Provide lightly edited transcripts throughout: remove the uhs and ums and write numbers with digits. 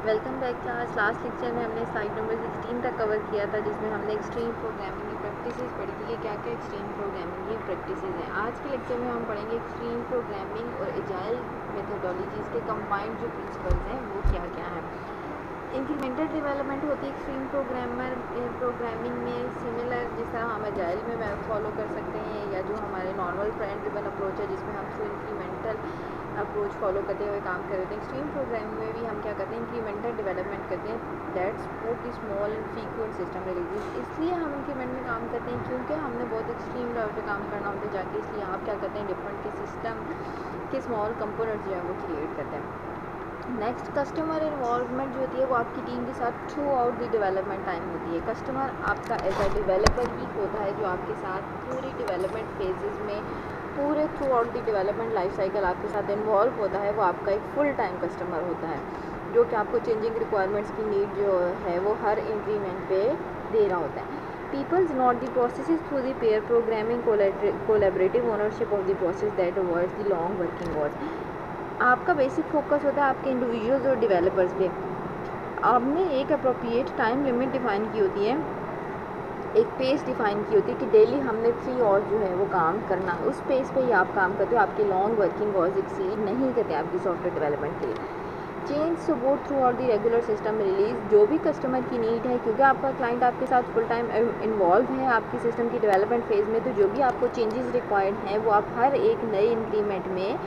Welcome back class. Last lecture में हमने slide number 16 तक कवर किया था, जिसमें हमने एक्सट्रीम प्रोग्रामिंग की प्रैक्टिसेस पढ़ी थी कि क्या क्या एक्सट्रीम प्रोग्रामिंग की प्रैक्टिसेस हैं। आज के लेक्चर में हम पढ़ेंगे एक्सट्रीम प्रोग्रामिंग और एजाइल मेथोडोलॉजीज़ के कंबाइंड जो प्रिंसिपल्स हैं वो क्या क्या हैं। इंक्रीमेंटल डेवलपमेंट होती है एक्सट्रीम प्रोग्रामिंग में, सिमिलर जिस तरह हम एजाइल में फॉलो कर सकते हैं, या जो हमारे नॉर्मल ट्रेंड ड्रिवन अप्रोच है जिसमें हम थ्रू इंक्रीमेंटल अप्रोच फॉलो करते हुए काम कर रहे थे। एक्सट्रीम प्रोग्रामिंग में भी हम क्या करते हैं, इंक्रीमेंटल डेवलपमेंट करते हैं, that's support the small and frequent system releases. इसलिए हम इंक्रीमेंट में काम करते हैं क्योंकि हमने बहुत एक्सट्रीम लेवल पे काम करना होता है जाके, इसलिए आप क्या करते हैं, डिफरेंट के सिस्टम के स्मॉल कंपोनेंट्स जो है वो क्रिएट करते हैं। नेक्स्ट, कस्टमर इन्वॉल्वमेंट जो होती है वो आपकी टीम के साथ through out the development time होती है। कस्टमर आपका एज अ डेवलपर ही होता है जो आपके साथ पूरी डेवलपमेंट फेजेस में, पूरे through out the development life cycle आपके साथ इन्वॉल्व होता है। वो आपका एक फुल टाइम कस्टमर होता है जो कि आपको चेंजिंग रिक्वायरमेंट्स की नीड जो है वो हर इंक्रीमेंट पे दे रहा होता है। People's not the processes through the pair programming collaborative ownership of the process that avoids the long working hours। आपका बेसिक फोकस होता है आपके इंडिविजुअल्स और डेवलपर्स पे। आपने एक अप्रोप्रिएट टाइम लिमिट डिफ़ाइन की होती है, एक पेस डिफ़ाइन की होती है कि डेली हमने 3 आवर्स जो है वो काम करना, उस पेस पे ही आप काम करते हो। आपके लॉन्ग वर्किंग आवर्स एक्सीड नहीं करते आपकी सॉफ्टवेयर डेवलपमेंट के लिए। Change support through out the regular system release, जो भी कस्टमर की नीड है, क्योंकि आपका क्लाइंट आपके साथ फुल टाइम इन्वॉल्व है आपकी सिस्टम की डेवलपमेंट फेज़ में, तो जो भी आपको चेंजेस रिक्वायर्ड हैं वो आप हर एक नए इंक्रीमेंट में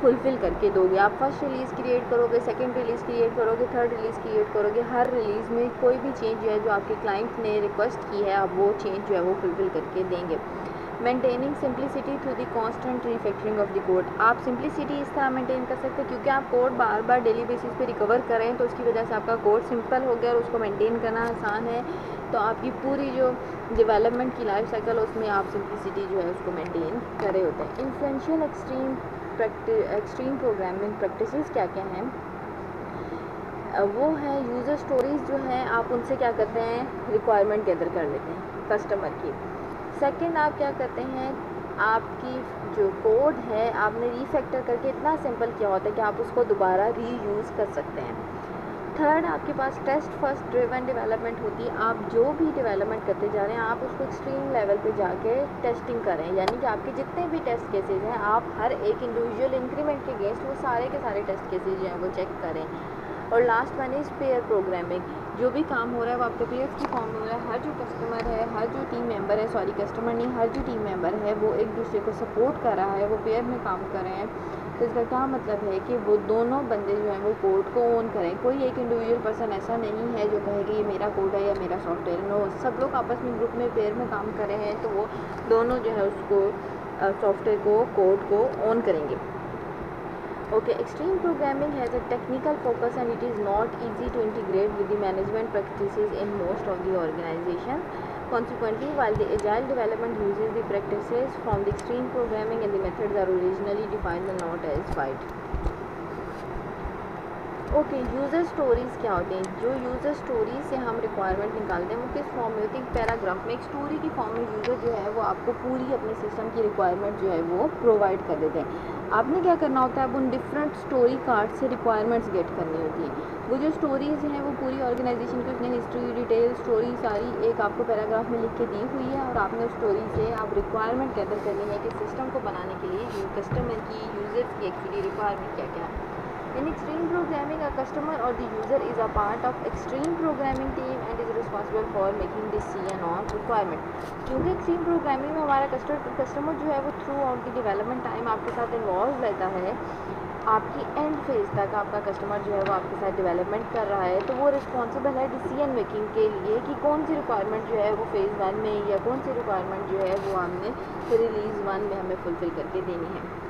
फुलफ़िल करके दोगे। आप फर्स्ट रिलीज़ क्रिएट करोगे, सेकंड रिलीज़ क्रिएट करोगे, थर्ड रिलीज़ क्रिएट करोगे। हर रिलीज़ में कोई भी चेंज जो है जो आपके क्लाइंट ने रिक्वेस्ट की है, आप वो चेंज जो है वो फुलफ़िल करके देंगे। Maintaining simplicity through the constant refactoring of the code. आप सिंप्लिसिटी इस तरह मेंटेन कर सकते हैं क्योंकि आप कोड बार बार डेली बेसिस पे रिकवर कर रहे हैं, तो उसकी वजह से आपका कोड सिंपल हो गया और उसको मेंटेन करना आसान है। तो आपकी पूरी जो डेवलपमेंट की लाइफ साइकिल उसमें आप सिंप्लिसिटी जो है उसको मेंटेन कर रहे होते हैं। इन्फ्लुएंशियल एक्सट्रीम प्रोग्रामिंग प्रैक्टिसेस क्या क्या हैं, वो है यूज़र स्टोरीज़ जो हैं, आप उनसे क्या करते हैं, रिक्वायरमेंट गैदर कर लेते हैं कस्टमर की। सेकंड, आप क्या करते हैं, आपकी जो कोड है आपने रीफैक्टर करके इतना सिंपल किया होता है कि आप उसको दोबारा रीयूज़ कर सकते हैं। थर्ड, आपके पास टेस्ट फर्स्ट ड्रिवन डेवलपमेंट होती है। आप जो भी डेवलपमेंट करते जा रहे हैं आप उसको एक्सट्रीम लेवल पे जाके टेस्टिंग करें, यानी कि आपके जितने भी टेस्ट केसेस हैं आप हर एक इंडिविजुअल इंक्रीमेंट के अगेंस्ट वो सारे के सारे टेस्ट केसेस जो हैं वो चेक करें। और last one is pair programming, जो भी काम हो रहा है वो आपके पेयर्स की फॉर्म में हो रहा है। हर जो कस्टमर है, हर जो टीम मेंबर है, सॉरी कस्टमर नहीं, हर जो टीम मेंबर है वो एक दूसरे को सपोर्ट कर रहा है, वो पेयर में काम कर रहे हैं। तो इसका क्या मतलब है कि वो दोनों बंदे जो हैं वो कोड को ओन करें। कोई एक इंडिविजुअल पर्सन ऐसा नहीं है जो कहे कि ये मेरा कोड है या मेरा सॉफ्टवेयर। नो, सब लोग आपस में ग्रुप में पेयर में काम कर रहे हैं, तो वो दोनों जो है उसको सॉफ्टवेयर को, कोड को ओन करेंगे। Okay, extreme programming has a technical focus and it is not easy to integrate with the management practices in most of the organization. Consequently, while the agile development uses the practices from the extreme programming and the methods are originally defined and not as wide. Okay, user stories क्या होते हैं? जो user story से हम requirement निकालते हैं वो किस फॉर्म में होती है? पैराग्राफ में, एक स्टोरी की फॉर्म में यूज़र जो है वो आपको पूरी अपने सिस्टम की रिक्वायरमेंट जो है वो प्रोवाइड कर देते हैं। आपने क्या करना होता है, अब उन डिफरेंट स्टोरी कार्ड से रिक्वायरमेंट्स गेट करनी होती है। वो जो स्टोरीज़ हैं वो पूरी ऑर्गेनाइजेशन की, उसने हिस्ट्री, डिटेल, स्टोरी सारी एक आपको पैराग्राफ में लिख के दी हुई है, और आपने उस स्टोरी से आप रिक्वायरमेंट गैदर करनी है कि सिस्टम को बनाने के लिए कस्टमर की, यूज़र्स की एक्चुअली रिक्वायरमेंट क्या क्या है। In extreme programming, a customer or the user is a part of extreme programming team and is responsible for making decision on requirement। क्योंकि extreme programming में हमारा कस्टमर जो है वो throughout the development time आपके साथ involve रहता है, आपकी एंड फेज तक आपका कस्टमर जो है वो आपके साथ डेवलपमेंट कर रहा है, तो वो रिस्पॉन्सिबल है डिसीजन मेकिंग के लिए कि कौन सी रिक्वायरमेंट जो है वो फेज़ 1 में या कौन सी रिक्वायरमेंट जो है वो हमने रिलीज़ 1 में हमें फुलफ़िल करके देनी है।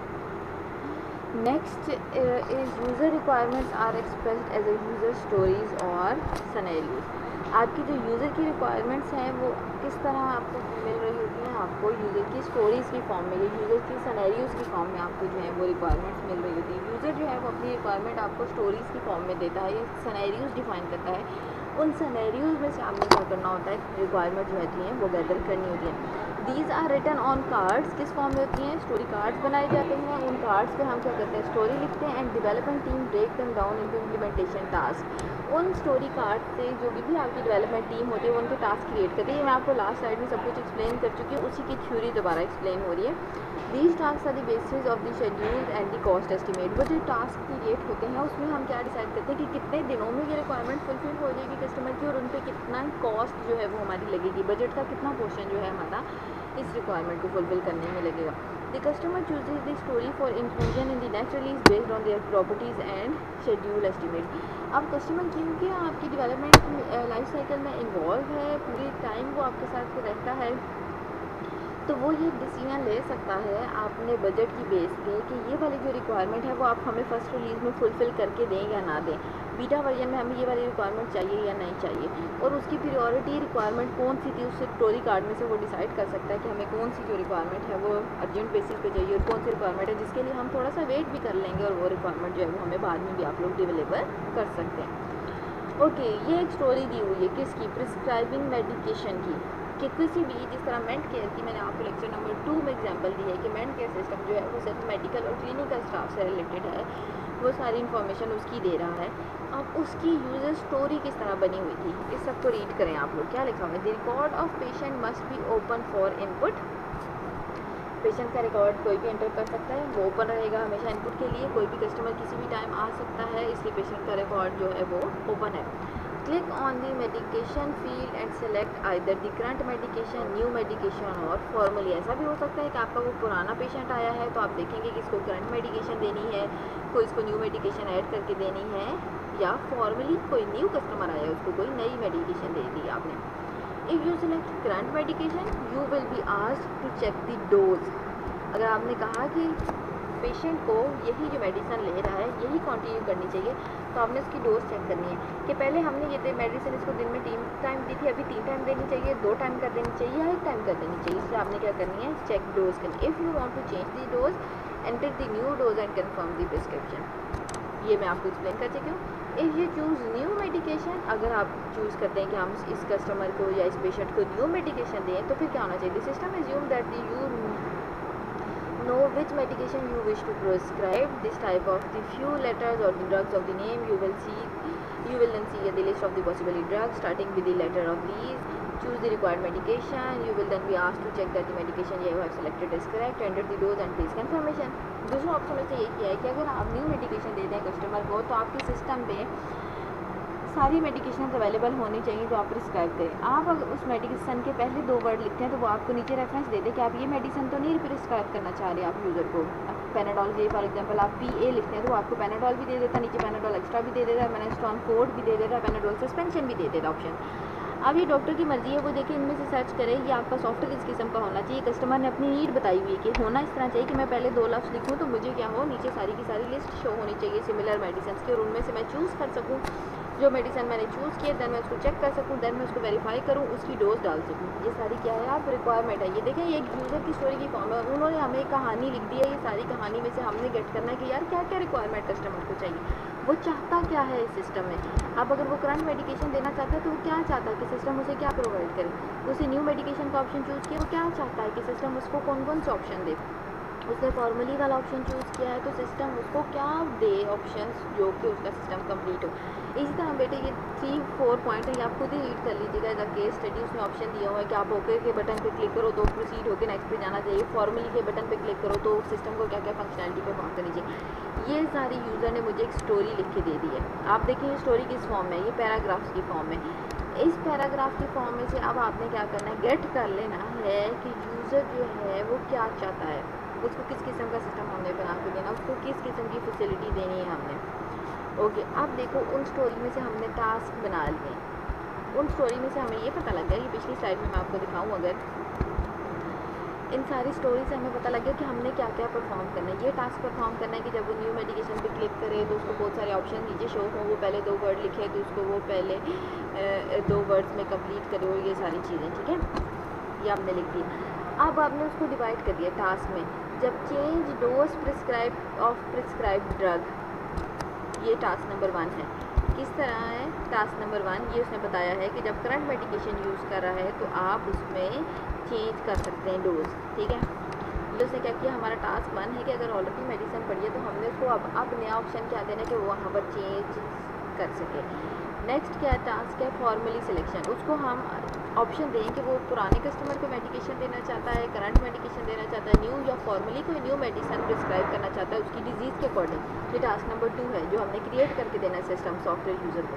Next is user requirements are expressed as a user stories और सनेरियोज। आपकी जो यूज़र की रिक्वायरमेंट्स हैं वो किस तरह आपको मिल रही होती हैं? आपको यूज़र की स्टोरीज़ की फॉर्म में या यूज़र की सनेरियोज की फॉर्म में आपको जो है वो रिक्वायरमेंट्स मिल रही होती है। यूज़र जो है वो अपनी रिक्वायरमेंट आपको स्टोरीज़ की फॉर्म में देता है या सनेरियोज डिफाइन करता है, उन सिनेरियोज में से आपने क्या करना होता है, रिक्वायरमेंट जो होती हैं वो गैदर करनी होती है। These are written on cards, किस फॉर्म में होती हैं, स्टोरी कार्ड्स बनाए जाते हैं। उन कार्ड्स पे हम क्या करते हैं, स्टोरी लिखते हैं and development team break them down into implementation task. उन स्टोरी कार्ड से जो भी आपकी डेवलपमेंट टीम होती है वो उनके टास्क क्रिएट करती है। मैं आपको लास्ट स्लाइड में सब कुछ एक्सप्लेन कर चुकी हूँ, उसी की थ्योरी दोबारा एक्सप्लेन हो रही है। These task are the basis of the schedule and the cost estimate. वो जो टास्क क्रिएट होते हैं उसमें हम क्या डिसाइड करते हैं कि कितने दिनों में ये रिक्वायरमेंट फुलफिल हो जाएगी कस्टमर की, और उन पर कितना कॉस्ट जो है वो हमारी लगेगी, बजट का कितना पोर्शन जो है हमारा इस रिक्वायरमेंट को फुलफिल करने में लगेगा। The customer chooses the story for inclusion in the next release based on their properties and schedule estimate. अब कस्टमर क्योंकि आपकी डेवलपमेंट लाइफ साइकिल में इन्वॉल्व है, पूरे टाइम वो आपके साथ रहता है, तो वो ये डिसीजन ले सकता है अपने बजट की बेस पे कि ये वाली जो रिक्वायरमेंट है वो आप हमें फ़र्स्ट रिलीज़ में फुलफ़िल करके दें या ना दें, बीटा वर्जन में हमें ये वाली रिक्वायरमेंट चाहिए या नहीं चाहिए, और उसकी प्रायोरिटी रिक्वायरमेंट कौन सी थी उससे स्टोरी कार्ड में से वो डिसाइड कर सकता है कि हमें कौन सी जो रिक्वायरमेंट है वो अर्जेंट बेसिस पे चाहिए और कौन सी रिक्वायरमेंट है जिसके लिए हम थोड़ा सा वेट भी कर लेंगे और वो रिक्वायरमेंट जो है वो हमें बाद में भी आप लोग डिलीवर कर सकते हैं। ओके, ये एक स्टोरी दी हुई है किसकी, प्रिस्क्राइबिंग मेडिकेशन की, कि किसी भी जिस तरह मेंट केयर की मैंने आपको लेक्चर नंबर 2 में एग्जांपल दी है कि मेंट केयर सिस्टम जो है वो सिर्फ मेडिकल और क्लिनिकल स्टाफ से रिलेटेड है, वो सारी इन्फॉर्मेशन उसकी दे रहा है। अब उसकी यूजर स्टोरी किस तरह बनी हुई थी, इस सब को रीड करें आप लोग। क्या लिखा हुआ है, the record of patient must be open for input. Patient का रिकॉर्ड कोई भी एंटर कर सकता है, वो ओपन रहेगा हमेशा इनपुट के लिए, कोई भी कस्टमर किसी भी टाइम आ सकता है, इसलिए पेशेंट का रिकॉर्ड जो है वो ओपन है। Click on the medication field and select either the current medication, new medication और फॉर्मली। ऐसा भी हो सकता है कि आपका वो पुराना पेशेंट आया है तो आप देखेंगे कि इसको करंट मेडिकेशन देनी है, कोई इसको न्यू मेडिकेशन ऐड करके देनी है, या फॉर्मली कोई न्यू कस्टमर आया है उसको कोई नई मेडिकेशन दे दी आपने। If you select current medication you will be asked to check the dose. अगर आपने कहा कि पेशेंट को यही जो मेडिसिन ले रहा है यही कंटिन्यू करनी चाहिए, तो आपने उसकी डोज चेक करनी है कि पहले हमने ये मेडिसिन इसको दिन में 3 टाइम दी थी, अभी 3 टाइम देनी चाहिए, 2 टाइम कर देनी चाहिए या 1 टाइम कर देनी चाहिए। इसलिए आपने क्या करनी है, चेक डोज करनी। If you want to change the dose enter the new dose and confirm the prescription. ये मैं आपको एक्सप्लेन कर चुकी हूँ। If you choose new medication, अगर आप चूज़ करते हैं कि हम इस कस्टमर को या इस पेशेंट को न्यू मेडिकेशन दें, तो फिर क्या होना चाहिए, system assume that you know which medication you wish to prescribe. This type of the few letters or the drugs of the name you will then see the list of the possible drugs starting with the letter of these. Choose the required medication. You will then be asked to check that the medication you have selected is correct. Enter the dose and place confirmation. दूसरा option में से ये किया है कि अगर आप new medication दे दें कस्टमर को तो आपके सिस्टम पे सारी मेडिकेशन अवेलेबल होनी चाहिए जो आप प्रिस्क्राइब करें। आप अगर उस मेडिसिन के पहले 2 वर्ड लिखते हैं तो वो आपको नीचे रेफरेंस दे दे कि आप ये मेडिसिन तो नहीं प्रिस्क्राइब करना चाह रहे आप यूज़र को। पैनाडॉल के फॉर एग्जांपल आप PA लिखते हैं तो वो आपको पैनाडॉल भी दे देता, नीचे पैनाडॉल एक्स्ट्रा भी दे देता है, मैनेस्टॉन कोड भी दे देता है, पैनाडॉल सस्पेंशन भी दे देता ऑप्शन। अब ये डॉक्टर की मर्जी है, वो देखिए इनमें से सर्च करें ये आपका सॉफ्टवेयर किस किस्म का होना चाहिए। कस्टमर ने अपनी नीड बताई हुई है कि होना इस तरह चाहिए कि मैं पहले 2 लफ्ज़ लिखूँ तो मुझे क्या हो, नीचे सारी की सारी लिस्ट शो होनी चाहिए सिमिलर मेडिसिन की, और उनमें से मैं चूज़ कर सकूँ जो मेडिसिन मैंने चूज़ किया, देन मैं उसको चेक कर सकूँ, देन मैं उसको वेरीफाई करूँ, उसकी डोज डाल सकूँ। ये सारी क्या है आप रिक्वायरमेंट है। ये देखें ये एक यूज़र की स्टोरी की फॉर्म है, उन्होंने हमें एक कहानी लिख दी है, ये सारी कहानी में से हमने गेट करना है कि यार क्या क्या रिक्वायरमेंट कस्टमर को चाहिए, वो चाहता क्या है इस सिस्टम में। अब अगर वो करंट मेडिकेशन देना चाहता है तो वो क्या चाहता है कि सिस्टम उसे क्या प्रोवाइड करे, उसे न्यू मेडिकेशन का ऑप्शन चूज़ किया, वो क्या चाहता है कि सिस्टम उसको कौन कौन से ऑप्शन दे। उसने फॉर्मली वाला ऑप्शन चूज़ किया है तो सिस्टम उसको क्या दे ऑप्शंस जो कि उसका सिस्टम कंप्लीट हो। इसी तरह बेटे ये 3-4 पॉइंट है, ये आप खुद ही रीड कर लीजिएगा। एज अ केस स्टडी उसमें ऑप्शन दिया हुआ है कि आप ओके के बटन पे क्लिक करो तो प्रोसीड होकर नेक्स्ट पे जाना चाहिए, फॉर्मली के बटन पे क्लिक करो तो सिस्टम को क्या क्या फंक्शनैलिटी परफॉर्म करनी चाहिए। ये सारी यूज़र ने मुझे एक स्टोरी लिख के दे दी है। आप देखिए स्टोरी किस फॉर्म में, ये पैराग्राफ्स की फॉर्म में। इस पैराग्राफ की फॉर्म में से अब आपने क्या करना है, गेट कर लेना है कि यूज़र जो है वो क्या चाहता है, उसको किस किस्म का सिस्टम हमने बना के देना, उसको किस किस्म की फैसिलिटी देनी है हमने। ओके, अब देखो उन स्टोरी में से हमने टास्क बना लिए, उन स्टोरी में से हमें ये पता लग गया, ये पिछली स्लाइड में मैं आपको दिखाऊं, अगर इन सारी स्टोरी से हमें पता लग गया कि हमने क्या क्या परफॉर्म करना है। ये टास्क परफॉर्म करना है कि जब वो न्यू मेडिकेशन पे क्लिक करे तो उसको बहुत सारे ऑप्शन नीचे शो हो, वो पहले 2 वर्ड लिखे तो उसको वो पहले 2 वर्ड्स में कंप्लीट करे, ये सारी चीज़ें, ठीक है, ये आपने लिख दी। अब आपने उसको डिवाइड कर दिया टास्क में। जब change dose prescribe of prescribe drug, ये टास्क नंबर 1 है किस तरह है? टास्क नंबर 1 ये उसने बताया है कि जब करंट मेडिकेशन यूज़ कर रहा है तो आप उसमें चेंज कर सकते हैं डोज, ठीक है। तो उसने क्या किया, हमारा टास्क 1 है कि अगर ऑलरेडी मेडिसिन पड़ी है तो हमने उसको अब नया ऑप्शन क्या देना है कि वो वहाँ पर चेंज कर सके। नेक्स्ट क्या टास्क है? Formally selection. उसको हम ऑप्शन दें कि वो पुराने कस्टमर को मेडिकेशन देना चाहता है, करंट मेडिकेशन देना चाहता है, न्यू या फॉर्मली कोई न्यू मेडिसिन प्रिस्क्राइब करना चाहता है उसकी डिजीज़ के अकॉर्डिंग। ये टास्क नंबर 2 है जो हमने क्रिएट करके देना सिस्टम सॉफ्टवेयर यूज़र को।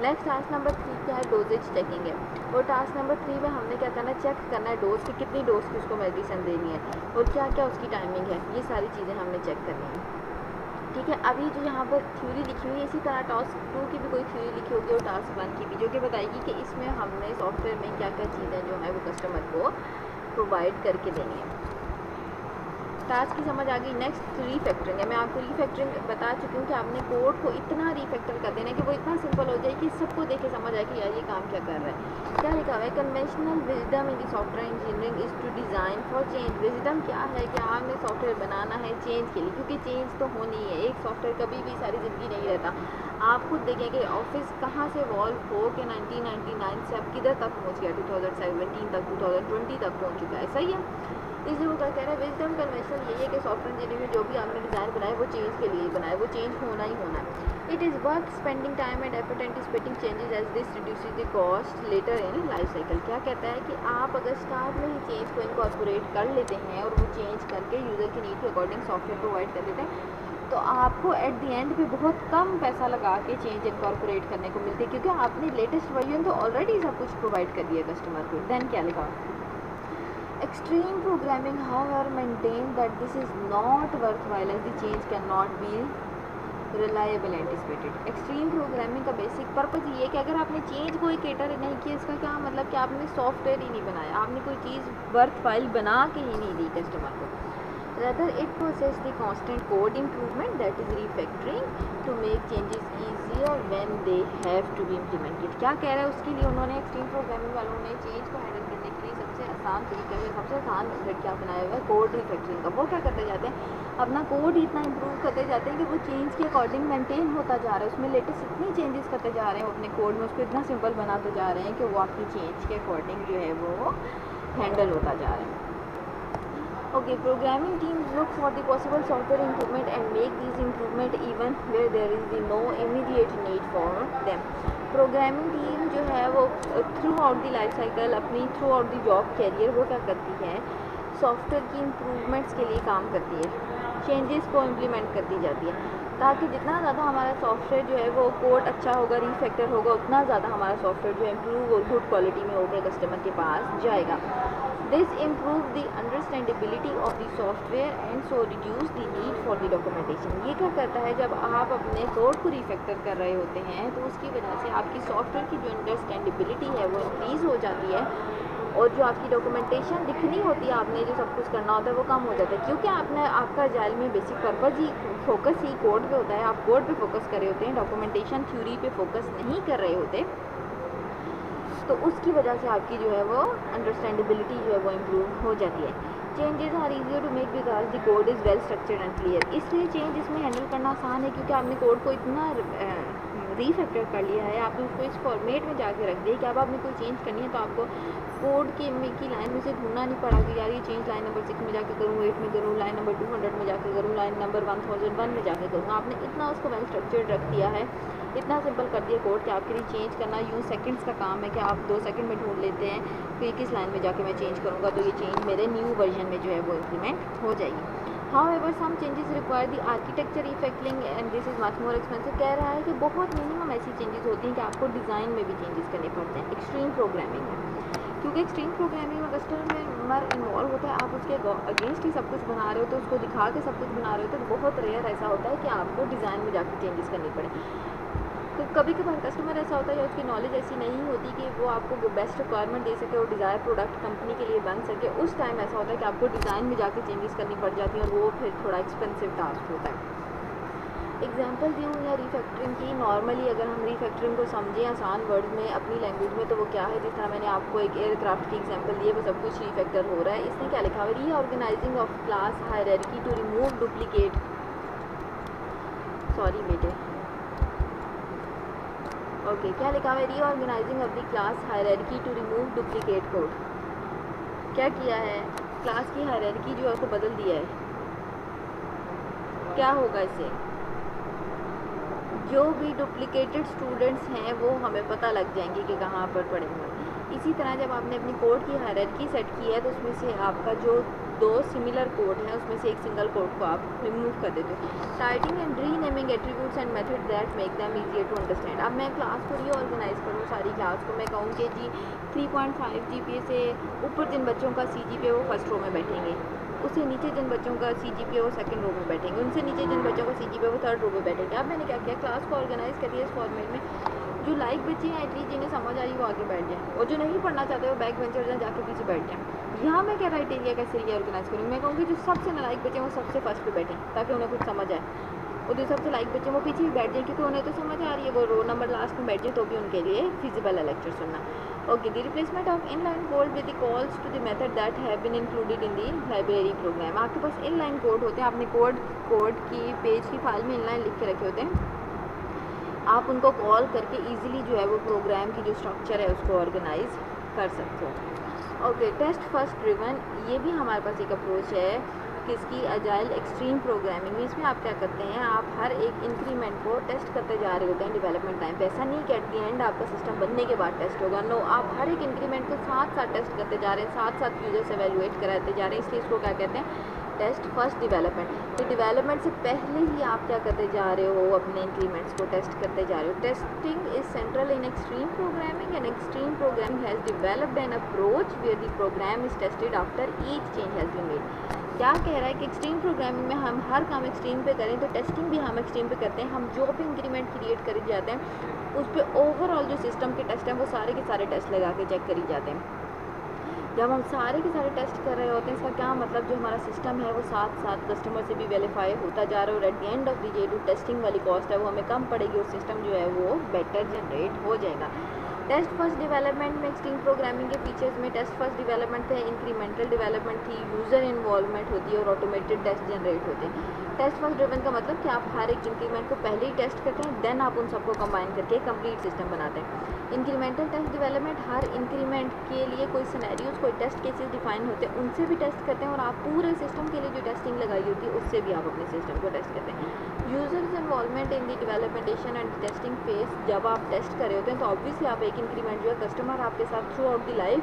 नेक्स्ट टास्क नंबर 3 क्या है? डोजेज चेकिंग है। और टास्क नंबर 3 में हमने क्या करना है? चेक करना है डोज की कितनी डोज की उसको मेडिसिन देनी है और क्या क्या उसकी टाइमिंग है, ये सारी चीज़ें हमने चेक करनी है, ठीक है। अभी जो यहाँ पर थ्योरी लिखी हुई है, इसी तरह टास्क 2 की भी कोई थ्योरी लिखी होगी और टास्क 1 की भी, जो कि बताएगी कि इसमें हमने सॉफ्टवेयर में क्या क्या चीज़ें जो है वो कस्टमर को प्रोवाइड करके देनी है। टास्क की समझ आ गई। नेक्स्ट रीफैक्टरिंग है। मैं आपको रीफैक्टरिंग बता चुकी हूँ कि आपने कोड को इतना रीफैक्टर कर देना है कि वो इतना सिंपल हो जाए कि सबको देख के समझ आए कि यार ये काम क्या कर रहा है। क्या लिखा हुआ है? Conventional wisdom in the software engineering is to design for change. Wisdom क्या है कि आपने सॉफ्टवेयर बनाना है चेंज के लिए, क्योंकि चेंज तो होनी है। एक सॉफ्टवेयर कभी भी सारी ज़िंदगी नहीं रहता। आप खुद देखें कि ऑफिस कहाँ से इवॉल्व हो के 1999 से अब किधर तक पहुँच गया, 2017 तक, 2020 तक पहुँच चुका है, सही है। इसलिए वो क्या कह रहा है? विजडम कन्वेंशन यही है कि सॉफ्टवेयर इंजीनियरिंग में जो भी आपने डिज़ाइन बनाया वो चेंज के लिए बनाए, वो चेंज होना ही होना है। It is worth spending time and effort anticipating changes as this reduces the cost later in life cycle. क्या कहता है कि आप अगर स्टार्ट में ही चेंज को इनकॉर्पोरेट कर लेते हैं और वो चेंज करके यूज़र की नीड के अकॉर्डिंग सॉफ्टवेयर प्रोवाइड कर देते हैं तो आपको एट द एंड पे बहुत कम पैसा लगा के चेंज इनकॉर्पोरेट करने को मिलती है, क्योंकि आपने लेटेस्ट वर्जन तो ऑलरेडी सब कुछ प्रोवाइड कर दिया कस्टमर को। देन क्या लिखा? Extreme programming, however, maintain that this is not worthwhile as the change cannot be reliable anticipated. Extreme programming का बेसिक पर्पज़ ये है कि अगर आपने चेंज कोई केटर नहीं किया, इसका क्या मतलब कि आपने सॉफ्टवेयर ही नहीं बनाया, आपने कोई चीज़ वर्थवाइल बना के ही नहीं दी कस्टमर को। Rather, it possesses the constant code improvement, that is refactoring, to make changes easier when they have to be implemented. क्या कह रहा है उसके लिए उन्होंने एक्सट्रीम प्रोग्रामिंग वालों ने चेंज को हैंडल करने के लिए सबसे आसान तरीका है, सबसे आसान मेथड क्या बनाया हुआ है? कोड रिफैक्टरिंग का। वो क्या करते जाते हैं? अपना कोड इतना इम्प्रूव करते जाते हैं कि वो चेंज के अकॉर्डिंग मेंटेन होता जा रहा है, उसमें लेटेस्ट इतनी चेंजेस करते जा रहे हैं अपने कोड में, उसको इतना सिंपल बनाते जा रहे हैं कि वो आपकी चेंज के अकॉर्डिंग जो है वो हैंडल होता जा रहा है। Okay, programming teams look for the possible software improvement and make these improvement even where there is the no immediate need for them. Programming team जो है वो throughout the life cycle, अपनी throughout the job career वो क्या करती है? Software की improvements के लिए काम करती है, चेंजेस को इम्प्लीमेंट करती जाती है, ताकि जितना ज़्यादा हमारा सॉफ्टवेयर जो है वो कोड अच्छा होगा, रीफैक्टर होगा, उतना ज़्यादा हमारा सॉफ्टवेयर जो है इम्प्रूव और गुड क्वालिटी में होकर कस्टमर के पास जाएगा। This improves the understandability of the software and so reduce the need for the documentation. ये क्या करता है? जब आप अपने कोड को रिफैक्टर कर रहे होते हैं तो उसकी वजह से आपकी सॉफ्टवेयर की जो अंडरस्टैंडेबिलिटी है वो इंक्रीज़ हो जाती है और जो आपकी डॉक्यूमेंटेशन लिखनी होती है, आपने जो सब कुछ करना होता है वो कम हो जाता है, क्योंकि आपने आपका जाइल में बेसिक पर्पज़ ही फोकस ही कोड पे होता है। आप कोड पे फोकस कर रहे होते हैं, डॉक्यूमेंटेशन थ्योरी पे फोकस नहीं कर रहे होते, तो उसकी वजह से आपकी जो है वो अंडरस्टैंडेबिलिटी जो है वो इम्प्रूव हो जाती है। Changes are easier to make because the code is well structured and clear. इसलिए चेंज इसमें हैंडल करना आसान है क्योंकि आपने कोड को इतना रीफैक्टर कर लिया है, आपने उसको इस फॉर्मेट में जाके रख दिया कि अब आपने कोई चेंज करनी है तो आपको कोड की लाइन में से ढूंढना नहीं पड़ा कि यार ये चेंज लाइन नंबर 6 में जाके करूँ, 8 में करूँ, लाइन नंबर 200 में जाके करूँ, लाइन नंबर 1001 में जाके करूँ। आपने इतना उसको वेल स्ट्रक्चर्ड रख दिया है, इतना सिंपल कर दिया कोड कि आपके लिए चेंज करना यूँ सेकंड्स का काम है कि आप 2 सेकंड में ढूंढ लेते हैं कि किस लाइन में जाके मैं चेंज करूँगा तो ये चेंज मेरे न्यू वर्जन में जो है वो इम्प्लीमेंट हो जाएगी। However, some changes require the architecture refactoring and this is much more expensive। कह रहा है कि बहुत मिनिमम ऐसी चेंजेस होती हैं कि आपको डिज़ाइन में भी चेंजेस करने पड़ते हैं एक्सट्रीम प्रोग्रामिंग में, क्योंकि एक्सट्रीम प्रोग्रामिंग में कस्टमर इन्वॉल्व होता है, आप उसके अगेंस्ट ही सब कुछ बना रहे हो तो उसको दिखा के सब कुछ बना रहे हो, तो बहुत रेयर ऐसा होता है कि आपको डिज़ाइन में जाकर चेंजेस करनी पड़े। तो कभी कभार कस्टमर ऐसा होता है या उसकी नॉलेज ऐसी नहीं होती कि वो आपको बेस्ट रिक्वायरमेंट दे सके और डिज़ायर प्रोडक्ट कंपनी के लिए बन सके, उस टाइम ऐसा होता है कि आपको डिज़ाइन में जाके चेंजेस करनी पड़ जाती हैं और वो फिर थोड़ा एक्सपेंसिव टास्क होता है। एग्जाम्पल दी हुई है रीफैक्टरिंग की। नॉर्मली अगर हम रीफैक्टरिंग को समझें आसान वर्ड में अपनी लैंग्वेज में तो वो क्या है, जिस तरह मैंने आपको एक एयरक्राफ्ट की एग्जांपल दी है, वो सब कुछ रीफैक्टर हो रहा है। इसने क्या लिखा हुआ है? Reorganising of class hierarchy to remove duplicate, sorry बेटे, ओके, क्या लिखा हुआ है? Reorganising of the class hierarchy to remove duplicate code. क्या किया है? क्लास की हायरार्की जो है उसको बदल दिया है। क्या होगा इससे? जो भी डुप्लीकेटेड स्टूडेंट्स हैं वो हमें पता लग जाएंगे कि कहाँ पर पड़े हुए हैं। इसी तरह जब आपने अपनी कोड की हायरार्की सेट की है तो उसमें से आपका जो दो सिमिलर कोड हैं उसमें से एक सिंगल कोड को आप रिमूव कर देते हो। Tidying and renaming attributes and method that make them easier to understand. अब मैं क्लास को रीऑर्गेनाइज करूँ, सारी क्लास को मैं कहूँ कि जी 3.5 GPA से ऊपर जिन बच्चों का CGPA वो फर्स्ट रो में बैठेंगे, उससे नीचे जिन बच्चों का CGPA वो सेकंड रो में बैठेंगे, उनसे नीचे जिन बच्चों का CGPA वो थर्ड रो में बैठेंगे। अब मैंने क्या किया, क्लास को ऑर्गेनाइज कर दिया इस फॉर्मेट में। जो लाइक बच्चे हैं एटलीस्ट जिन्हें समझ आ रही वो आगे बैठ जाएँ, और जो नहीं पढ़ना चाहते वो बैक बेंचर जाके पीछे बैठ जाएँ। यहाँ मैं क्या क्राइटेरिया कैसे रीऑर्गेनाइज करूँगी? मैं कहूँगी जो सबसे नालायक बच्चे हैं वो सबसे फर्स्ट पे बैठें ताकि उन्हें कुछ समझ आए, और जो सबसे लाइक बच्चे वो पीछे भी बैठ जाए क्योंकि उन्हें तो समझ आ रही है, वो रो नंबर लास्ट में बैठ जाए तो भी उनके लिए फिजिबल है लेक्चर सुनना। Okay, the replacement of inline code with the calls to the method that have been included in the library program. आपके पास इनलाइन कोड होते हैं, आपने कोड की पेज की फाइल में इनलाइन लिख के रखे होते हैं, आप उनको कॉल करके इजीली जो है वो प्रोग्राम की जो स्ट्रक्चर है उसको ऑर्गेनाइज कर सकते हो। ओके, टेस्ट फर्स्ट ड्रिवन, ये भी हमारे पास एक अप्रोच है किसकी, अजाइल एक्सट्रीम प्रोग्रामिंग। इसमें आप क्या करते हैं, आप हर एक इंक्रीमेंट को टेस्ट करते जा रहे होते हैं डेवलपमेंट टाइम पे। ऐसा नहीं कि एट द एंड आपका सिस्टम बनने के बाद टेस्ट होगा, नो, आप हर एक इंक्रीमेंट को साथ साथ टेस्ट करते जा रहे हैं, साथ साथ यूजर से एवेलुएट कराते जा रहे हैं, इसलिए इसको क्या कहते हैं, टेस्ट फर्स्ट डेवलपमेंट। तो डेवलपमेंट से पहले ही आप क्या करते जा रहे हो, अपने इंक्रीमेंट्स को टेस्ट करते जा रहे हो। Testing is central in extreme programming and extreme programming has developed an approach where the program is tested after each change has been made. क्या कह रहा है कि एक्सट्रीम प्रोग्रामिंग में हम हर काम एक्सट्रीम पे करें तो टेस्टिंग भी हम एक्सट्रीम पे करते हैं। हम जो भी इंक्रीमेंट क्रिएट करी जाते हैं उस पर ओवरऑल जो सिस्टम के टेस्ट हैं वो सारे के सारे टेस्ट लगा के चेक करी जाते हैं। जब हम सारे के सारे टेस्ट कर रहे होते हैं इसका क्या मतलब, जो हमारा सिस्टम है वो साथ साथ कस्टमर से भी वेरीफाई होता जा रहा है, और eight the end of the day जो टेस्टिंग वाली कॉस्ट है वो हमें कम पड़ेगी और सिस्टम जो है वो बेटर जनरेट हो जाएगा। टेस्ट फर्स्ट डेवलपमेंट में एक्सट्रीम प्रोग्रामिंग के फीचर्स में टेस्ट फर्स्ट डेवलपमेंट है, इंक्रीमेंटल डेवलपमेंट थी, यूज़र इन्वॉल्वमेंट होती है और ऑटोमेटेड टेस्ट जनरेट होते हैं। टेस्ट फर्स्ट ड्रिवन का मतलब कि आप हर एक इंक्रीमेंट को पहले ही टेस्ट करते हैं, देन आप उन सबको कंबाइन करके कंप्लीट सिस्टम बनाते हैं। इंक्रीमेंटल टेस्ट डेवलपमेंट, हर इंक्रीमेंट के लिए कोई सिनेरियोज, कोई टेस्ट केसेस डिफाइन होते हैं, उनसे भी टेस्ट करते हैं, और आप पूरे सिस्टम के लिए जो टेस्टिंग लगाई होती है उससे भी आप अपने सिस्टम को टेस्ट करते हैं। Users involvement in the development and testing phase, जब आप टेस्ट कर रहे होते हैं तो ऑब्वियसली आप एक इंक्रीमेंट जो है कस्टमर आपके साथ through out the life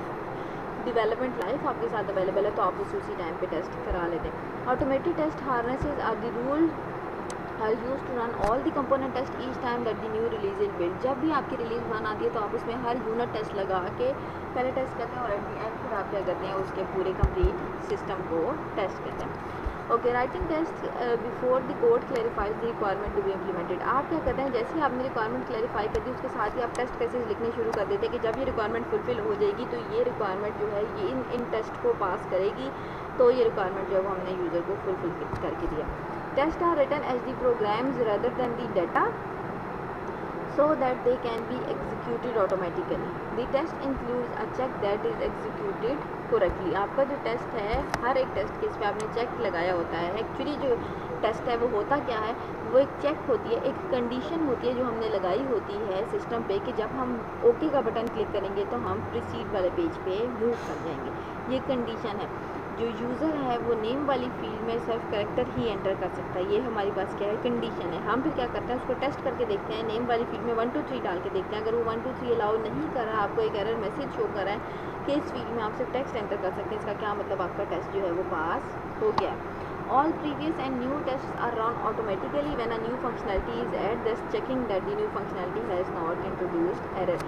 development life आपके साथ अवेलेबल है तो आप उसी टाइम पे टेस्ट करा लेते हैं। Automated test harnesses are the rule are used to run all the component test each time that the new release is built। जब भी आपकी रिलीज वन आती है तो आप उसमें हर यूनिट टेस्ट लगा के पहले टेस्ट करते हैं और एट द एंड फिर आप क्या करते हैं उसके पूरे कंप्लीट सिस्टम को टेस्ट करते हैं। Okay, writing test before the code clarifies the requirement to be implemented. आप क्या करते हैं, जैसे ही आपने रिक्वायरमेंट क्लैरिफाई कर दी उसके साथ ही आप टेस्ट केसेस लिखने शुरू कर देते हैं कि जब ये रिक्वायरमेंट फुलफिल हो जाएगी तो ये रिक्वायरमेंट जो है ये इन टेस्ट को पास करेगी, तो ये रिक्वायरमेंट जो है वो हमने यूज़र को फुलफिल करके दिया। Tests are written as the programs rather than the data so that they can be executed automatically. The test includes a check that is executed correctly। आपका जो टेस्ट है हर एक टेस्ट केस पे आपने check लगाया होता है। एक्चुअली जो टेस्ट है वो होता क्या है, वो एक चेक होती है, एक कंडीशन होती है जो हमने लगाई होती है सिस्टम पे कि जब हम ओके का बटन क्लिक करेंगे तो हम प्रोसीड वाले पेज पे मूव कर जाएंगे। ये कंडीशन है। जो यूज़र है वो नेम वाली फील्ड में सिर्फ करेक्टर ही एंटर कर सकता है, ये हमारी पास क्या है, कंडीशन है। हम फिर क्या करते हैं उसको टेस्ट करके देखते हैं, नेम वाली फील्ड में 1 2 3 डाल के देखते हैं। अगर वो 1 2 3 अलाउ नहीं कर रहा, आपको एक एरर मैसेज शो कर रहा है कि इस फील्ड में आप सिर्फ टेक्स्ट एंटर कर सकते हैं, इसका क्या मतलब आपका टेस्ट जो है वो पास हो गया। All previous and new tests are run automatically when a new functionality is added, thus checking that the new functionality has not introduced error।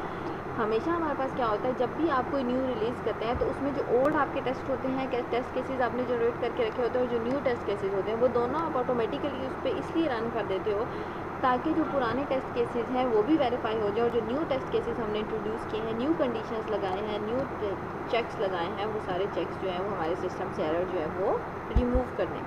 हमेशा हमारे पास क्या होता है, जब भी आप कोई न्यू रिलीज़ करते हैं तो उसमें जो ओल्ड आपके टेस्ट होते हैं, टेस्ट केसेस आपने जनरेट करके रखे होते हैं, और जो न्यू टेस्ट केसेस होते हैं वो दोनों आप ऑटोमेटिकली उस पर इसलिए रन कर देते हो ताकि जो पुराने टेस्ट केसेस हैं वो भी वेरीफाई हो जाए, और जो न्यू टेस्ट केसेस हमने इंट्रोड्यूस किए हैं, न्यू कंडीशंस लगाए हैं, न्यू चेक्स लगाए हैं, वो सारे चेक्स जो हैं वो हमारे सिस्टम से एरर जो है वो रिमूव कर दें।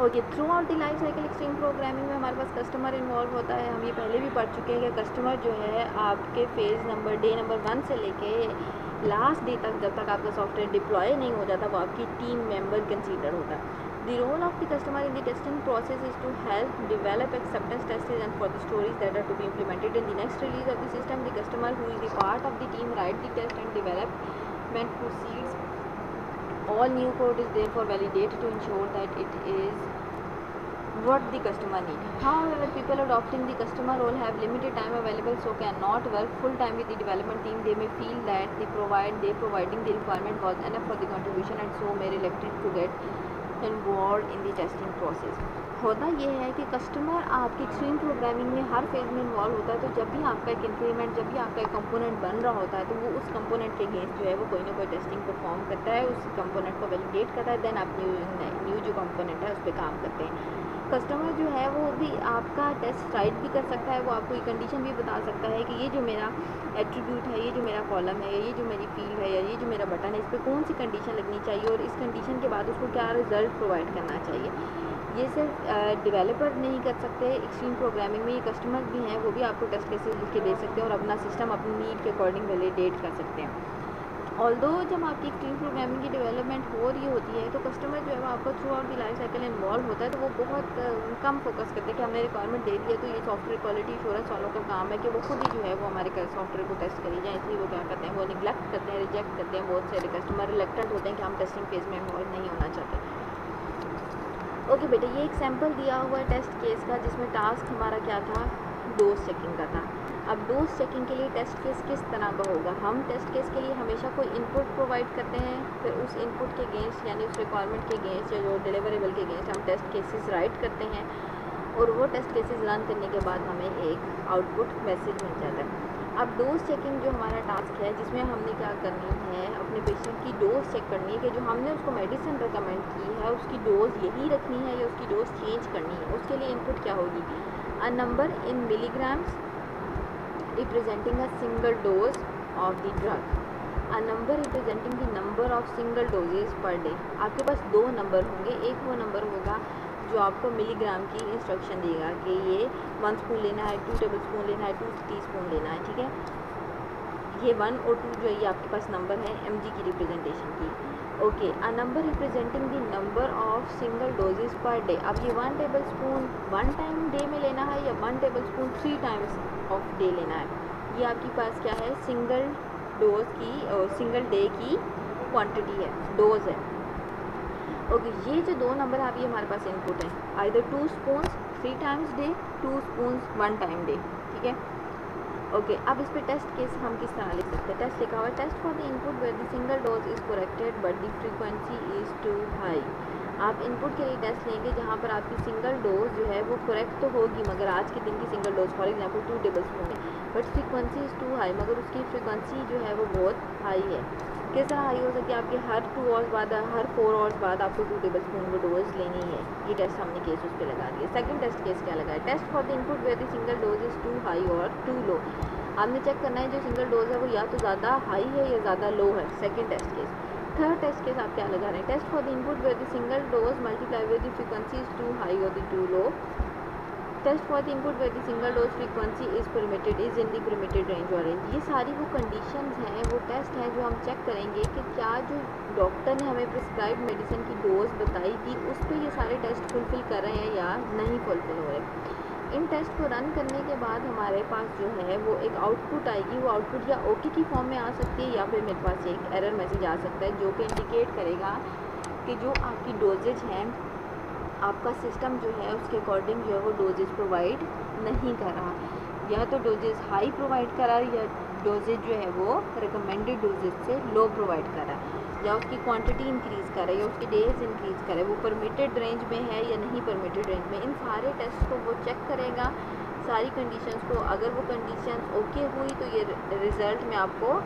Okay, through out the life cycle extreme programming में हमारे पास कस्टमर इन्वॉल्व होता है। हम ये पहले भी पढ़ चुके हैं कि कस्टमर जो है आपके फेज़ नंबर डे नंबर 1 से लेके लास्ट डे तक, जब तक आपका सॉफ्टवेयर डिप्लॉय नहीं हो जाता, वो आपकी टीम मेंबर कंसीडर होता है। The role of the customer in the testing process is to help develop acceptance tests and for the stories that are to be implemented in the next release of the system. The customer, who is a part of the team, write the test and development proceeds. All new code is therefore validated to ensure that it is what the customer needs. However, people adopting the customer role have limited time available, so cannot work full time with the development team. They may feel that providing the requirement was enough for the contribution and so may reluctant to get involve in the testing process. होता ये है कि customer आपकी extreme programming में हर phase में involve होता है, तो जब भी आपका एक इंक्रीमेंट, जब भी आपका एक कंपोनेंट बन रहा होता है, तो वो उस कंपोनेंट के अगेंस्ट जो है वो कोई ना कोई टेस्टिंग परफॉर्म करता है, उस कंपोनेंट को वैलिडेट करता है, देन आप न्यू जो कंपोनेंट है उस पर काम करते हैं। कस्टमर जो है वो भी आपका टेस्ट राइट भी कर सकता है, वो आपको ये कंडीशन भी बता सकता है कि ये जो मेरा एट्रीब्यूट है, ये जो मेरा कॉलम है, ये जो मेरी फील्ड है, या ये जो मेरा बटन है, इस पर कौन सी कंडीशन लगनी चाहिए और इस कंडीशन के बाद उसको क्या रिज़ल्ट प्रोवाइड करना चाहिए। ये सिर्फ डेवलपर नहीं कर सकते, एक्सट्रीम प्रोग्रामिंग में ये कस्टमर भी हैं, वो भी आपको टेस्ट केसेस लिख के दे सकते हैं और अपना सिस्टम अपनी नीड के अकॉर्डिंग वैलिडेट कर सकते हैं। ऑल्दो जब आपकी एक्सट्रीम प्रोग्रामिंग की डेवलपमेंट हो रही होती है, तो कस्टमर जो है वो आपको through out the life cycle involve होता है, तो वो बहुत कम फोकस करते हैं कि हमने रिक्वायरमेंट दे दी है तो ये सॉफ्टवेयर क्वालिटी एश्योरेंस वालों का काम है कि वो खुद ही जो है वो हमारे सॉफ्टवेयर को टेस्ट करी जाए। इसलिए वो क्या करते हैं, वो निगलेक्ट करते हैं, रिजेक्ट करते हैं। बहुत सारे कस्टमर रिलेक्टेंट होते हैं कि हम टेस्टिंग फेज़ में इन्वॉल्व नहीं होना चाहते। ओके बेटा, ये एक सैम्पल दिया हुआ है टेस्ट केस का, जिसमें टास्क हमारा क्या था, डोज चेकिंग का था। अब डोज चेकिंग के लिए टेस्ट केस किस तरह का होगा, हम टेस्ट केस के लिए हमेशा कोई इनपुट प्रोवाइड करते हैं, फिर उस इनपुट के अगेंस्ट यानी उस रिक्वायरमेंट के अगेंस्ट या जो डिलीवरेबल के अगेंस्ट हम टेस्ट केसेस राइट करते हैं और वो टेस्ट केसेस रन करने के बाद हमें एक आउटपुट मैसेज मिल जाता है। अब डोज चेकिंग जो हमारा टास्क है, जिसमें हमने क्या करनी है, अपने पेशेंट की डोज चेक करनी है कि जो हमने उसको मेडिसिन रिकमेंड की है उसकी डोज यही रखनी है या उसकी डोज चेंज करनी है। उसके लिए इनपुट क्या होगी, a number in milligrams representing a single dose of the drug, a number representing the number of single doses per day। आपके पास दो नंबर होंगे, एक वो नंबर होगा जो आपको मिलीग्राम की इंस्ट्रक्शन देगा कि ये 1 स्पून लेना है, 2 टेबल स्पून लेना है, 2 टीस्पून लेना है, ठीक है। ये 1 और 2 जो है ये आपके पास नंबर है mg की रिप्रेजेंटेशन की। Okay, a number representing the number of single doses per day. अब ये 1 टेबल स्पून 1 टाइम डे में लेना है या 1 table spoon 3 times of day लेना है, ये आपके पास क्या है, सिंगल डोज की और सिंगल डे की क्वांटिटी है, डोज है। ओके, ये जो दो नंबर है ये हमारे पास इनपुट है, either 2 spoon 3 times day, 2 spoon 1 time day, ठीक है। ओके, अब इस पे टेस्ट केस हम किस तरह लिख सकते हैं, टेस्ट लिखा हुआ है, test for the input where the single dose is corrected but the frequency is too high. आप इनपुट के लिए टेस्ट लेंगे जहाँ पर आपकी सिंगल डोज जो है वो करेक्ट तो होगी, मगर आज के दिन की single dose for example 2 tablespoon है, but frequency is too high, मगर उसकी फ्रीक्वेंसी जो है वो बहुत हाई है। किस तरह हाई हो सकती है, आपके हर 2 आवर्स बाद, हर 4 आवर्स बाद आपको 2 टेबल स्पून वो डोज लेनी है। ये टेस्ट हमने केस उस पर लगा दिया। सेकंड टेस्ट केस क्या लगा है, test for the input where the single dose is too high और टू लो। आपने चेक करना है जो सिंगल डोज है वो या तो ज़्यादा हाई है या ज़्यादा लो है, second test case. Third test case आप क्या लगा रहे हैं, test for the input where the single dose multiply with the frequency is too high और the too low. Test for the input where the single dose frequency is permitted is in the permitted range और range. ये सारी वो conditions हैं, वो test हैं जो हम चेक करेंगे कि क्या जो डॉक्टर ने हमें प्रिस्क्राइब मेडिसिन की डोज बताई थी उस पर ये सारे टेस्ट फुलफ़िल कर रहे हैं या नहीं फुलफ़िल हो रहे। इन टेस्ट को रन करने के बाद हमारे पास जो है वो एक आउटपुट आएगी, वो आउटपुट या ओके की फॉर्म में आ सकती है या फिर मेरे पास एक एरर मैसेज आ सकता है जो कि इंडिकेट करेगा कि जो आपकी डोजेज हैं, आपका सिस्टम जो है उसके अकॉर्डिंग जो है वो डोजेज प्रोवाइड नहीं कर रहा, या तो डोजेज हाई प्रोवाइड कर रहा है या डोजेज जो है वो रिकमेंडेड डोजेज से लो प्रोवाइड कर रहा है, या उसकी क्वांटिटी इंक्रीज़ कर रहा है या उसकी डेज इंक्रीज़ कर रहा है, वो परमिटेड रेंज में है या नहीं परमिटेड रेंज में। इन सारे टेस्ट को वो चेक करेगा, सारी कंडीशंस को। अगर वो कंडीशंस ओके हुई तो ये रिज़ल्ट में आपको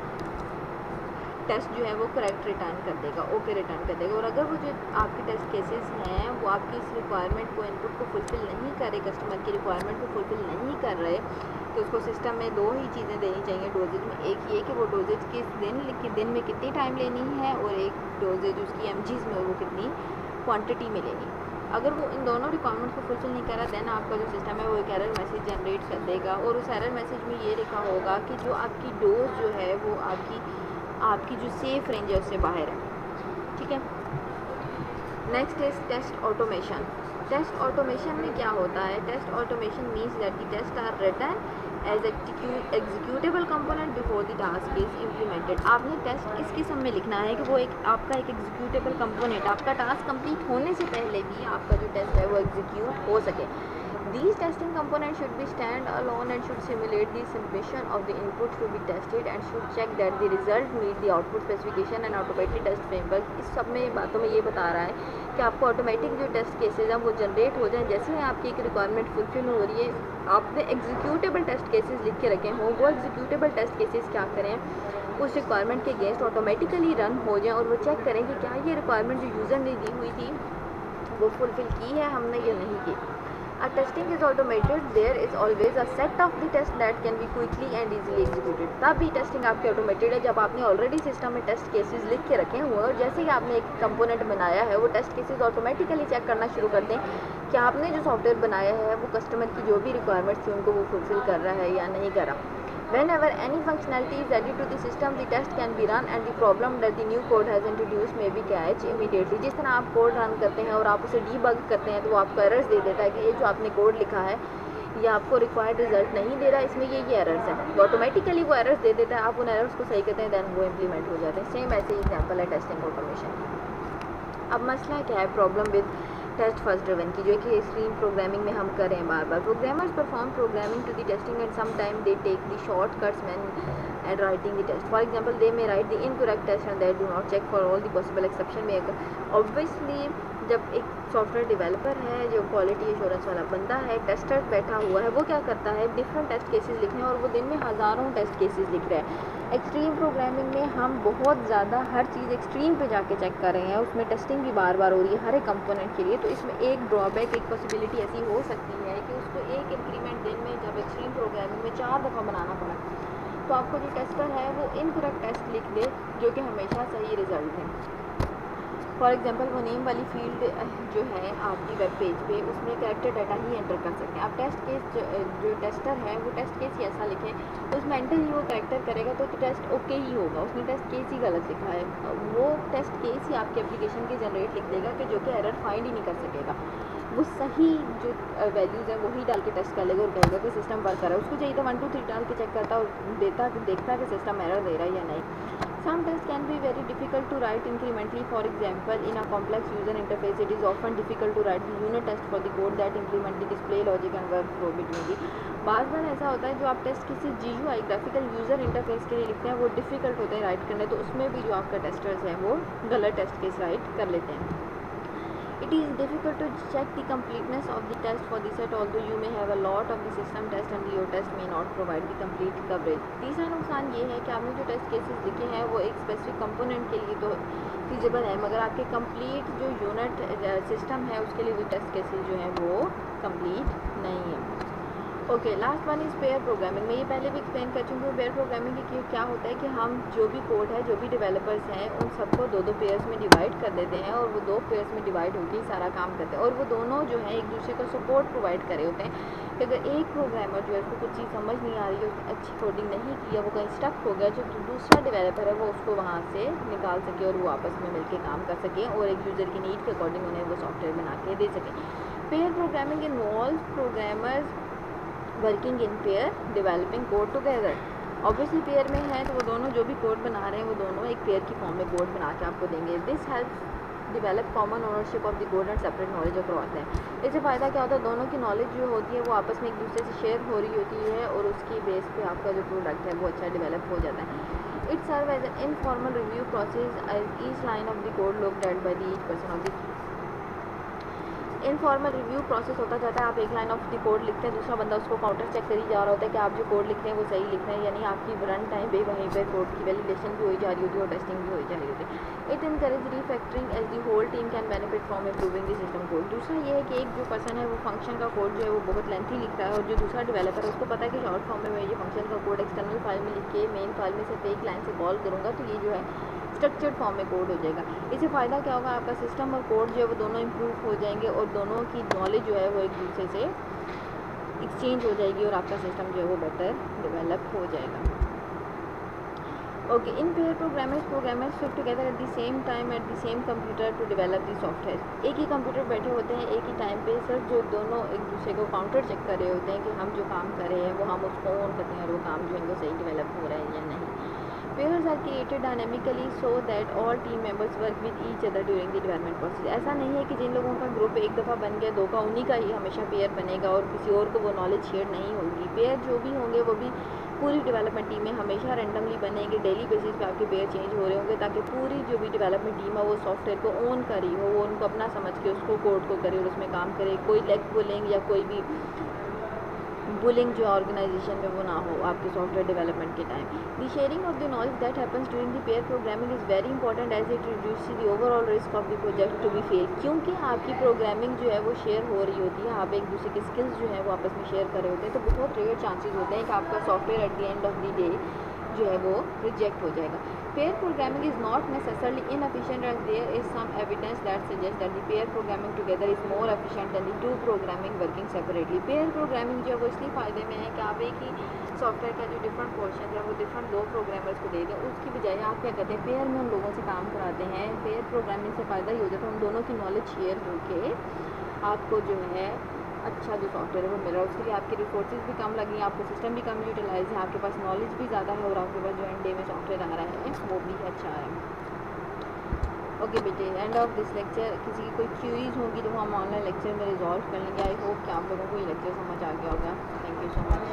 टेस्ट जो है वो करेक्ट रिटर्न कर देगा, ओके रिटर्न कर देगा। और अगर वो जो आपके टेस्ट केसेस हैं वो आपकी इस रिक्वायरमेंट को, इनपुट को फुलफ़िल नहीं कर रहे, कस्टमर की रिक्वायरमेंट को फुलफ़िल नहीं कर रहे, तो उसको सिस्टम में दो ही चीज़ें देनी चाहिए डोजेज में। एक ये कि वो डोजेज किस दिन में कितनी टाइम लेनी है, और एक डोजेज उसकी एमजीज़ में वो कितनी क्वांटिटी में लेनी। अगर वो इन दोनों रिक्वायरमेंट्स को फुलफ़िल नहीं कर रहा, देन आपका जो सिस्टम है वो एक एरर मैसेज जनरेट कर देगा, और उस एरर मैसेज में ये लिखा होगा कि जो आपकी डोज जो है वो आपकी जो सेफ़ रेंज है उससे बाहर है, ठीक है। Next is test automation. Test automation में क्या होता है? Test automation means that the test are written as executable component before the task is implemented. आपने टेस्ट इस किस्म में लिखना है कि वो एक आपका एक एग्जीक्यूटेबल कंपोनेंट, आपका टास्क कंप्लीट होने से पहले भी आपका जो टेस्ट है वो एग्जीक्यूट हो सके। These testing components should be stand alone and should simulate the simulation of the input to be tested and should check that the result meet the output specification and automated test framework। इस सब में बातों में ये बता रहा है कि आपको ऑटोमेटिक जो टेस्ट केसेज हैं वो जनरेट हो जाएं जैसे ही आपकी एक रिक्वायरमेंट फुलफिल हो रही है। आपने एग्जीक्यूटेबल टेस्ट केसेस लिख के रखे हों, वो एग्जीक्यूटेबल टेस्ट केसेस क्या करें, उस रिक्वायरमेंट के अगेंस्ट ऑटोमेटिकली रन हो जाएं और वो चेक करें कि क्या ये रिक्वायरमेंट जो यूज़र ने दी हुई थी वो फुलफिल की है हमने या नहीं की। A testing is automated, there is always a set of the test that can be quickly and easily executed। तब भी टेस्टिंग आपकी ऑटोमेटेड है जब आपने ऑलरेडी सिस्टम में टेस्ट केसेस लिख के रखे हुए और जैसे ही आपने एक कंपोनेंट बनाया है वो टेस्ट केसेस ऑटोमेटिकली चेक करना शुरू कर दें कि आपने जो सॉफ्टवेयर बनाया है वो कस्टमर की जो भी रिक्वायरमेंट्स थी उनको वो फुलफिल कर रहा है या नहीं कर रहा। Whenever any functionality is added to the system, the test can be run and the problem that the new code has introduced may be catch immediately। जिस तरह आप कोड रन करते हैं और आप उसे डीबग करते हैं तो वो आपको एरर्स दे देता है कि ये जो आपने कोड लिखा है ये आपको रिक्वायर्ड रिजल्ट नहीं दे रहा, इसमें ये एरर्स हैं। वो ऑटोमेटिकली वो एरर्स दे देता है, आप उन एरर्स को सही करते हैं, दैन वो इम्प्लीमेंट हो जाते हैं। सेम ऐसे ही एग्जाम्पल है टेस्टिंग ऑटोमेशन। अब मसला क्या है problem with test first driven की, जो कि स्ट्रीम प्रोग्रामिंग में हम करें बार बार। Programmers perform programming to the testing and some time they take the shortcuts when and writing the test. For example they may write the incorrect test and they do not check for all the possible exception में। Obviously जब एक software developer है जो quality assurance वाला बंदा है, tester बैठा हुआ है, वो क्या करता है डिफरेंट टेस्ट केसेस लिखने और वो दिन में हज़ारों टेस्ट केसेस लिख रहा है। एक्सट्रीम प्रोग्रामिंग में हम बहुत ज़्यादा हर चीज़ एक्सट्रीम पे जाके चेक कर रहे हैं, उसमें टेस्टिंग भी बार बार हो रही है हर एक कंपोनेंट के लिए। तो इसमें एक ड्रॉबैक, एक पॉसिबिलिटी ऐसी हो सकती है कि उसको एक इंक्रीमेंट दिन में जब एक्सट्रीम प्रोग्रामिंग में 4 दफ़ा बनाना पड़ा तो आपको जो टेस्टर है वो इनकरेक्ट टेस्ट लिख दे जो कि हमेशा सही रिजल्ट है। फॉर एग्जांपल वो नेम वाली फील्ड जो है आपकी वेब पेज पे उसमें कैरेक्टर डाटा ही एंटर कर सकते हैं। आप टेस्ट केस जो टेस्टर है वो टेस्ट केस ही ऐसा लिखें तो उसमें एंटर ही वो कैरेक्टर करेगा तो टेस्ट ओके ही होगा, उसने टेस्ट केस ही गलत लिखा है, वो टेस्ट केस ही आपके एप्लीकेशन की जनरेट लिख देगा कि जो कि एरर फाइंड ही नहीं कर सकेगा। वो सही जो वैल्यूज़ है वही डाल के टेस्ट कर लेगा और कहेगा कि सिस्टम वर्क कर रहा है। उसको चाहिए तो 1 2 3 डाल के चेक करता और देखता कि सिस्टम एरर दे रहा है या नहीं। Some tests can be very difficult to write incrementally. For example, in a complex user interface, it is often difficult to write the unit test for the code that implement the display logic and workflow between the। बार बार ऐसा होता है जो आप test किसी GUI graphical user interface के लिए लिखते हैं वो डिफ़िकल्ट होते हैं राइट करने, तो उसमें भी जो आपका टेस्टर्स हैं वो गलत टेस्ट केस राइट कर लेते हैं। It is difficult to check the completeness of the test for the set, although you may have a lot of the system test and your test may not provide the complete coverage। तीसरा नुकसान ये है कि आपने जो test cases लिखे हैं वो एक स्पेसिफिक कंपोनेंट के लिए तो फीजिबल है, मगर आपके कंप्लीट जो यूनिट सिस्टम है उसके लिए जो टेस्ट केसेस जो हैं वो कंप्लीट नहीं है। Okay, last one is pair programming. मैं ये पहले भी एक्सप्लेन कर चुकी हूँ। पेयर प्रोग्रामिंग की क्या होता है कि हम जो भी कोड है, जो भी डेवलपर्स हैं, उन सबको 2-2 पेयर्स में डिवाइड कर देते हैं और वो 2 पेयर्स में डिवाइड होकर सारा काम करते हैं और वो दोनों जो है एक दूसरे को सपोर्ट प्रोवाइड करे होते हैं कि अगर एक प्रोग्रामर जो है उसको कुछ चीज़ समझ नहीं आ रही है, उसने अच्छी कोडिंग नहीं किया, वो कहीं स्टक हो गया, जो दूसरा डेवलपर है वो उसको वहाँ से निकाल सके और वो आपस में मिलकर काम कर सकें और एक यूज़र की नीड के अकॉर्डिंग उन्हें वो सॉफ्टवेयर बना के दे सकें। Pair programming involve programmers working in pair developing code together. Obviously pair में है तो वो दोनों जो भी कोड बना रहे हैं वो दोनों एक पेयर की फॉर्म में कोड बना के आपको देंगे। This helps develop common ownership of the code and separate knowledge across है। इससे फ़ायदा क्या होता है, दोनों की नॉलेज जो होती है वो आपस में एक दूसरे से शेयर हो रही होती है और उसकी बेस पे आपका जो प्रोडक्ट है वो अच्छा डेवलप हो जाता है। It serve as an informal review process as each line of the code looked at by the each person of the. Informal review process होता जाता है, आप एक लाइन ऑफ द कोड लिखते हैं, दूसरा बंदा उसको काउंटर चेक करी जा रहा होता है कि आप जो कोड लिख रहे हैं वो सही लिख रहे हैं, यानी आपकी रन टाइम पे वहीं पर कोड की वैलिडेशन भी हो जा रही होती है और टेस्टिंग भी हो जा रही होती है। It encourage refactoring as the whole team can benefit from improving the system code. दूसरा ये है कि एक जो पर्सन है वो फंक्शन का कोड जो है वो बहुत लेंथी लिख रहा है और जो दूसरा डेवलपर है उसको पता है कि शॉर्ट फॉर्म में मैं ये फंक्शन का कोड एक्सटर्नल फाइल में लिख के मेन फाइल में सिर्फ एक लाइन से कॉल करूँगा तो ये जो है स्ट्रक्चर्ड फॉर्म में कोड हो जाएगा। इससे फ़ायदा क्या होगा, आपका सिस्टम और कोड जो है वो दोनों इम्प्रूव हो जाएंगे और दोनों की नॉलेज जो है वो एक दूसरे से एक्सचेंज हो जाएगी और आपका सिस्टम जो है वो बेटर डेवलप हो जाएगा। Okay, in pair programmers fit together at the same time at the same computer to develop the software. एक ही कंप्यूटर बैठे होते हैं एक ही टाइम पे, सिर्फ जो दोनों एक दूसरे को काउंटर चेक कर रहे होते हैं कि हम जो काम कर रहे हैं वो हम उसको ऑन करते हैं और वो काम जो है वो सही डेवलप हो रहा है या नहीं। Pairs are created dynamically so that all team members work with each other during the development process. ऐसा नहीं है कि जिन लोगों का ग्रुप एक दफ़ा बन गया, दो का उन्हीं का ही हमेशा पेयर बनेगा और किसी और को वो नॉलेज शेयर नहीं होगी। पेयर जो भी होंगे वो भी पूरी डेवलपमेंट टीम में हमेशा रैंडमली बनेंगे, डेली बेसिस पे आपके पेयर चेंज हो रहे होंगे, ताकि पूरी जो भी डेवलपमेंट टीम है वो सॉफ्टवेयर को ओन करी हो, वो उनको अपना समझ के उसको कोड को करे और उसमें काम करे। कोई लेग पुलिंग या कोई भी बुलिंग जो ऑर्गेनाइजेशन में वो ना हो आपके सॉफ्टवेयर डेवलपमेंट के time. The sharing of the knowledge that happens during the pair programming is very important as it reduce the overall risk of the project to be fail. क्योंकि आपकी programming जो है वो शेयर हो रही होती है, आप एक दूसरे के स्किल्स जो है वो आपस में शेयर कर रहे होते हैं, तो बहुत रेयर चांसेस होते हैं कि आपका software at the end of the day जो है वो रिजेक्ट हो जाएगा। Pair programming is not necessarily inefficient as there is some evidence that suggest that the pair programming together is more efficient than the two programming working separately. Pair programming जो है वो इसलिए फ़ायदे में है कि आप एक ही सॉफ्टवेयर का जो डिफरेंट पोर्शन है वो डिफरेंट दो प्रोग्रामर्स को दे दें, उसकी बजाय आप क्या करते हैं पेयर में उन लोगों से काम कराते हैं। पेयर प्रोग्रामिंग से फ़ायदा ही हो जाता है उन दोनों की नॉलेज शेयर होके आपको जो है अच्छा जो सॉफ्टवेयर है वो मिल रहा है। उसके लिए आपके रिसोर्सेज भी कम लगी, आपका सिस्टम भी कम यूटिलाइज है, आपके पास नॉलेज भी ज़्यादा है और आपके पास जो एंड डे में सॉफ्टवेयर आ रहा है वो भी अच्छा है। ओके बेटे, एंड ऑफ दिस लेक्चर। किसी की कोई क्यूरीज होगी तो हम ऑनलाइन लेक्चर में रिजॉल्व कर लेंगे। आई होप कि आप लोगों को ये लेक्चर समझ आ गया होगा। Thank you so much.